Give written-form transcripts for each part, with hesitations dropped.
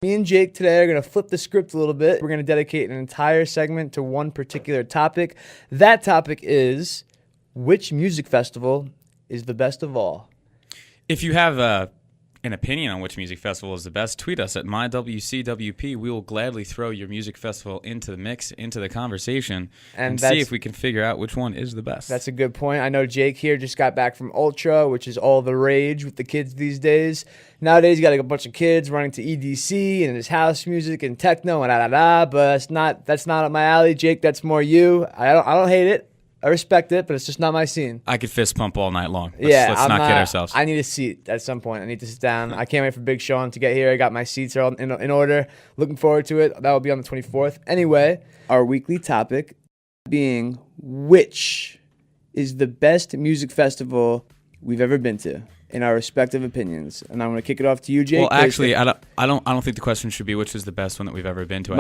Me and Jake today are going to flip the script a little bit. We're going to dedicate an entire segment to one particular topic. That topic is, which music festival is the best of all? If you have an opinion on which music festival is the best, tweet us at MyWCWP. We will gladly throw your music festival into the mix, into the conversation, and see if we can figure out which one is the best. That's a good point. I know Jake here just got back from Ultra, which is all the rage with the kids these days. Nowadays, you got like a bunch of kids running to EDC and there's house music and techno and da-da-da, but that's not up my alley. Jake, that's more you. I don't hate it. I respect it, but it's just not my scene. I could fist pump all night long. Let's not kid ourselves. I need a seat at some point. I need to sit down. I can't wait for Big Sean to get here. I got my seats all in order. Looking forward to it. That will be on the 24th. Anyway, our weekly topic being, which is the best music festival we've ever been to, in our respective opinions. And I'm going to kick it off to you, Jake. Well, actually, I don't think the question should be which is the best one that we've ever been to.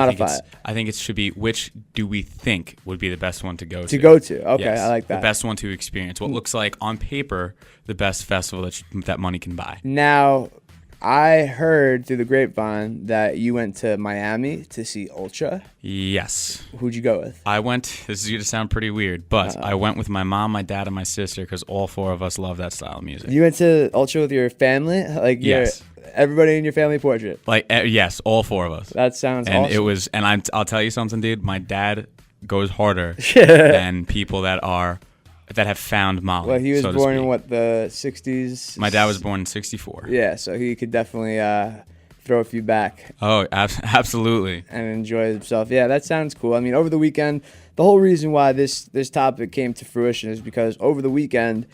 I think it should be which do we think would be the best one to go to. Okay, yes, I like that. The best one to experience. What looks like on paper the best festival that money can buy. Now, I heard through the grapevine that you went to Miami to see Ultra. Yes. Who'd you go with? This is going to sound pretty weird, but I went with my mom, my dad, and my sister because all four of us love that style of music. You went to Ultra with your family? Yes. Everybody in your family portrait? Yes, all four of us. That sounds awesome. I'll tell you something, dude. My dad goes harder than people that have found Molly. Well, he was born in the 60s? My dad was born in 64. Yeah, so he could definitely throw a few back. Oh, absolutely. And enjoy himself. Yeah, that sounds cool. I mean, over the weekend, the whole reason why this topic came to fruition is because over the weekend,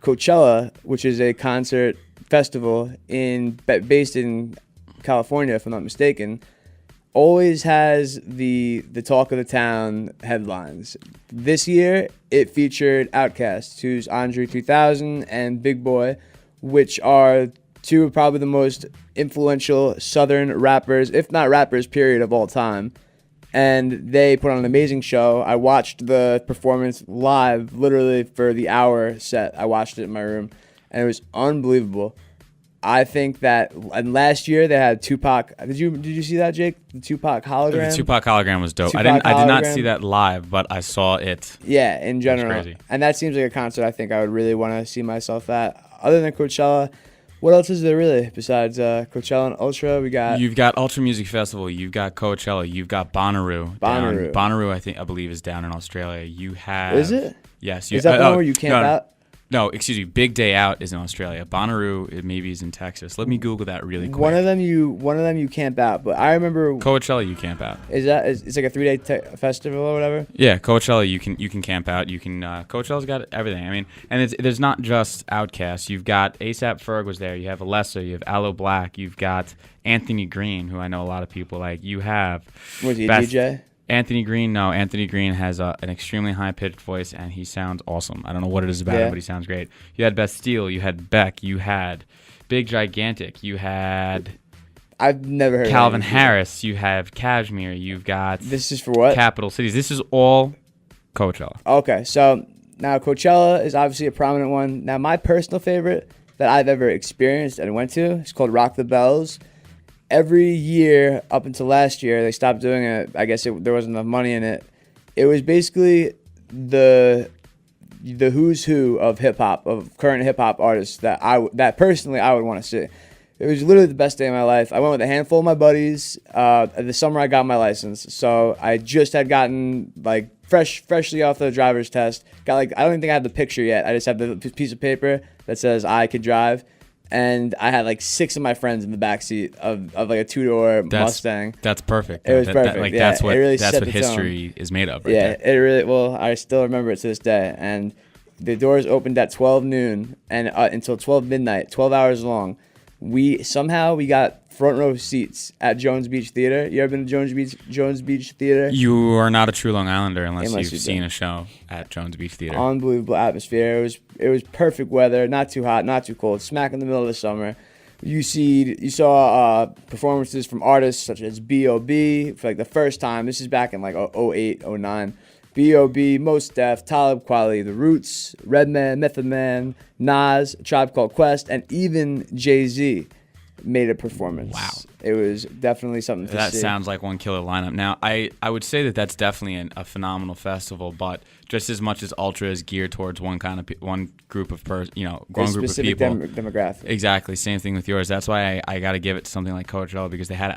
Coachella, which is a concert festival based in California, if I'm not mistaken, always has the talk of the town headlines. This year, it featured Outkast, who's Andre 3000 and Big Boy, which are two of probably the most influential Southern rappers, if not rappers, period, of all time. And they put on an amazing show. I watched the performance live, literally for the hour set. I watched it in my room, and it was unbelievable. I think that, and last year they had Tupac. Did you see that, Jake? The Tupac hologram. The Tupac hologram was dope. I did not see that live, but I saw it. Yeah, in general. It was crazy. And that seems like a concert I think I would really want to see myself at. Other than Coachella, what else is there really besides Coachella and Ultra? You've got Ultra Music Festival. You've got Coachella. You've got Bonnaroo. Bonnaroo, I believe, is down in Australia. You have. Is it? Yes. Is that the one where you camp out? No, excuse me. Big Day Out is in Australia. Bonnaroo, it maybe is in Texas. Let me Google that really quick. One of them you camp out, but I remember Coachella you camp out. It's like a 3-day festival or whatever? Yeah, Coachella you can camp out. You can Coachella's got everything. I mean, and there's not just Outkast. You've got A$AP Ferg was there. You have Alessa. You have Aloe Black. You've got Anthony Green, who I know a lot of people like. You have Was he a DJ? Anthony Green, no. Anthony Green has an extremely high-pitched voice, and he sounds awesome. I don't know what it is about him, but he sounds great. You had Bastille. You had Beck. You had Big Gigantic. You had I've never heard Calvin Harris. You have Cashmere. You've got This is for what? Capital Cities. This is all Coachella. Okay, so now Coachella is obviously a prominent one. Now, my personal favorite that I've ever experienced and went to is called Rock the Bells. Every year up until last year, they stopped doing it. I guess there wasn't enough money in it. It was basically the who's who of hip hop, of current hip hop artists that personally I would want to see. It was literally the best day of my life. I went with a handful of my buddies. The summer I got my license, so I just had gotten freshly off the driver's test. I don't even think I had the picture yet. I just had the piece of paper that says I could drive. And I had 6 of my friends in the backseat of a 2-door Mustang. That's perfect. It was perfect. That's what history is made of. It really. Well, I still remember it to this day. And the doors opened at 12 noon and until 12 midnight, 12 hours long. We got front row seats at Jones Beach Theater. You ever been to Jones Beach Theater? You are not a true Long Islander unless you've seen a show at Jones Beach Theater. Unbelievable atmosphere. It was perfect weather, not too hot, not too cold, smack in the middle of the summer. You saw performances from artists such as B.O.B. for the first time. This is back in 08, 09. B.O.B., Mos Def, Talib Kweli, The Roots, Redman, Method Man, Nas, A Tribe Called Quest, and even Jay-Z made a performance. Wow. It was definitely something to That see. sounds like one killer lineup. Now, I would say that that's definitely a phenomenal festival, but just as much as Ultra is geared towards one group of one group of people. Demographic. Exactly, same thing with yours. That's why I got to give it to something like Coachella, because they had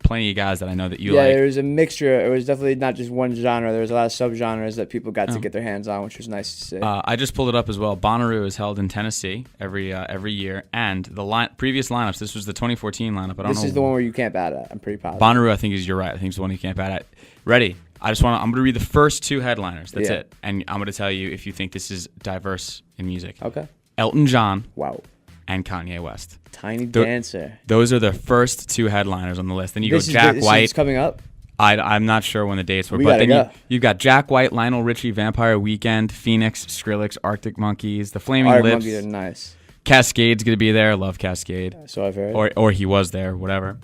plenty of guys that I know that you like. Yeah, there was a mixture. It was definitely not just one genre. There was a lot of subgenres that people got to get their hands on, which was nice to see. I just pulled it up as well. Bonnaroo is held in Tennessee every year, and the previous lineups. This was the 2014 lineup. I don't know. This is the one where you camp out at. I'm pretty positive. Bonnaroo, I think you're right. I think it's the one you camp out at. Ready? I'm going to read the first two headliners. That's it. And I'm going to tell you if you think this is diverse in music. Okay. Elton John. Wow. And Kanye West. Tiny Dancer. Those are the first two headliners on the list. Then you go Jack White. This is coming up? I'm not sure when the dates were, We but gotta then go. you've got Jack White, Lionel Richie, Vampire Weekend, Phoenix, Skrillex, Arctic Monkeys, The Flaming Arctic Lips. Monkeys are nice. Cascade's gonna be there. Love Cascade. So I've heard. Or he was there. Whatever.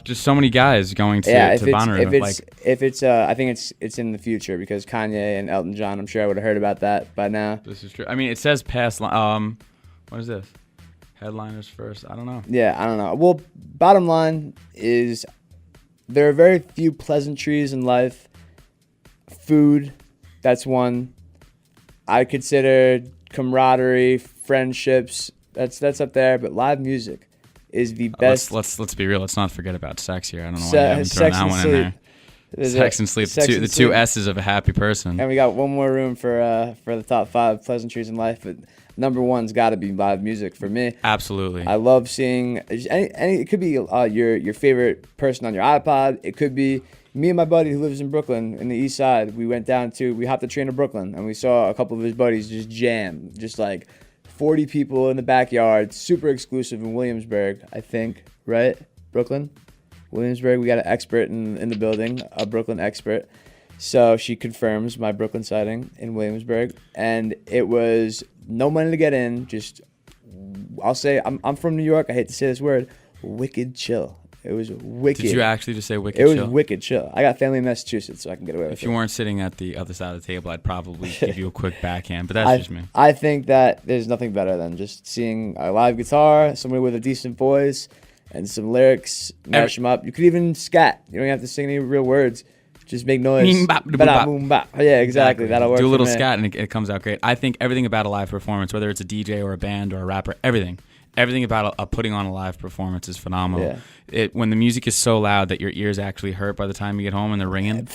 Just so many guys going to Bonnaroo. I think it's in the future because Kanye and Elton John. I'm sure I would have heard about that by now. This is true. I mean, it says past. What is this? Headliners first. I don't know. Yeah, I don't know. Well, bottom line is there are very few pleasantries in life. Food, that's one. I consider camaraderie, friendships. That's up there. But live music is the best. Let's be real. Let's not forget about sex here. I don't know why you haven't thrown that one in there. Sex and sleep. The two S's of a happy person. And we got one more room for the top 5 pleasantries in life. But number one's got to be live music for me. Absolutely. I love seeing any. It could be your favorite person on your iPod. It could be me and my buddy who lives in Brooklyn in the East Side. We hopped the train to Brooklyn and we saw a couple of his buddies just jam, just like 40 people in the backyard, super exclusive in Williamsburg, I think, right? Brooklyn, Williamsburg. We got an expert in the building, a Brooklyn expert. So she confirms my Brooklyn sighting in Williamsburg, and it was no money to get in. Just, I'll say, I'm from New York. I hate to say this word, wicked chill. It was wicked. Did you actually just say wicked chill? It was wicked chill. I got family in Massachusetts, so I can get away with it. If you weren't sitting at the other side of the table, I'd probably give you a quick backhand, but that's just me. I think that there's nothing better than just seeing a live guitar, somebody with a decent voice, and some lyrics, mash them up. You could even scat. You don't have to sing any real words. Just make noise. Yeah, exactly. That'll work. Do a little for me. scat and it comes out great. I think everything about a live performance, whether it's a DJ or a band or a rapper, everything about putting on a live performance is phenomenal. Yeah. When the music is so loud that your ears actually hurt by the time you get home and they're ringing. It's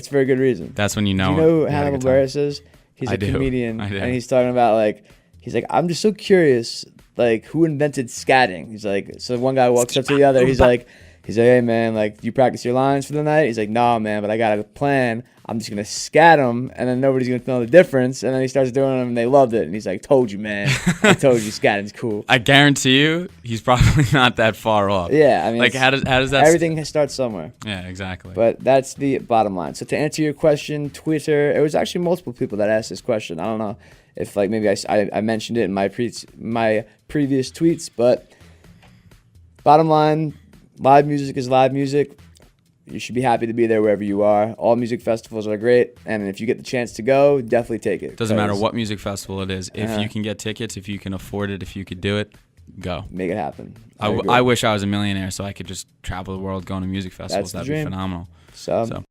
for a good reason. That's when you know. Do you know who Hannibal Buress is? He's a comedian, and he's talking about he's like, I'm just so curious, who invented scatting? He's like, so one guy walks up to the other. He's like, hey man, you practice your lines for the night? He's like, nah man, but I got a plan. I'm just gonna scat them, and then nobody's gonna know the difference. And then he starts doing them, and they loved it. And he's like, told you, man. I told you, scatting's cool. I guarantee you, he's probably not that far off. Yeah, I mean, how does that? Everything starts somewhere. Yeah, exactly. But that's the bottom line. So to answer your question, Twitter. It was actually multiple people that asked this question. I don't know if maybe I mentioned it in my previous tweets, but bottom line, live music is live music. You should be happy to be there wherever you are. All music festivals are great, and if you get the chance to go, definitely take it. Doesn't matter what music festival it is. If you can get tickets, if you can afford it, if you could do it, go. Make it happen. I wish I was a millionaire so I could just travel the world going to music festivals. That'd be phenomenal. So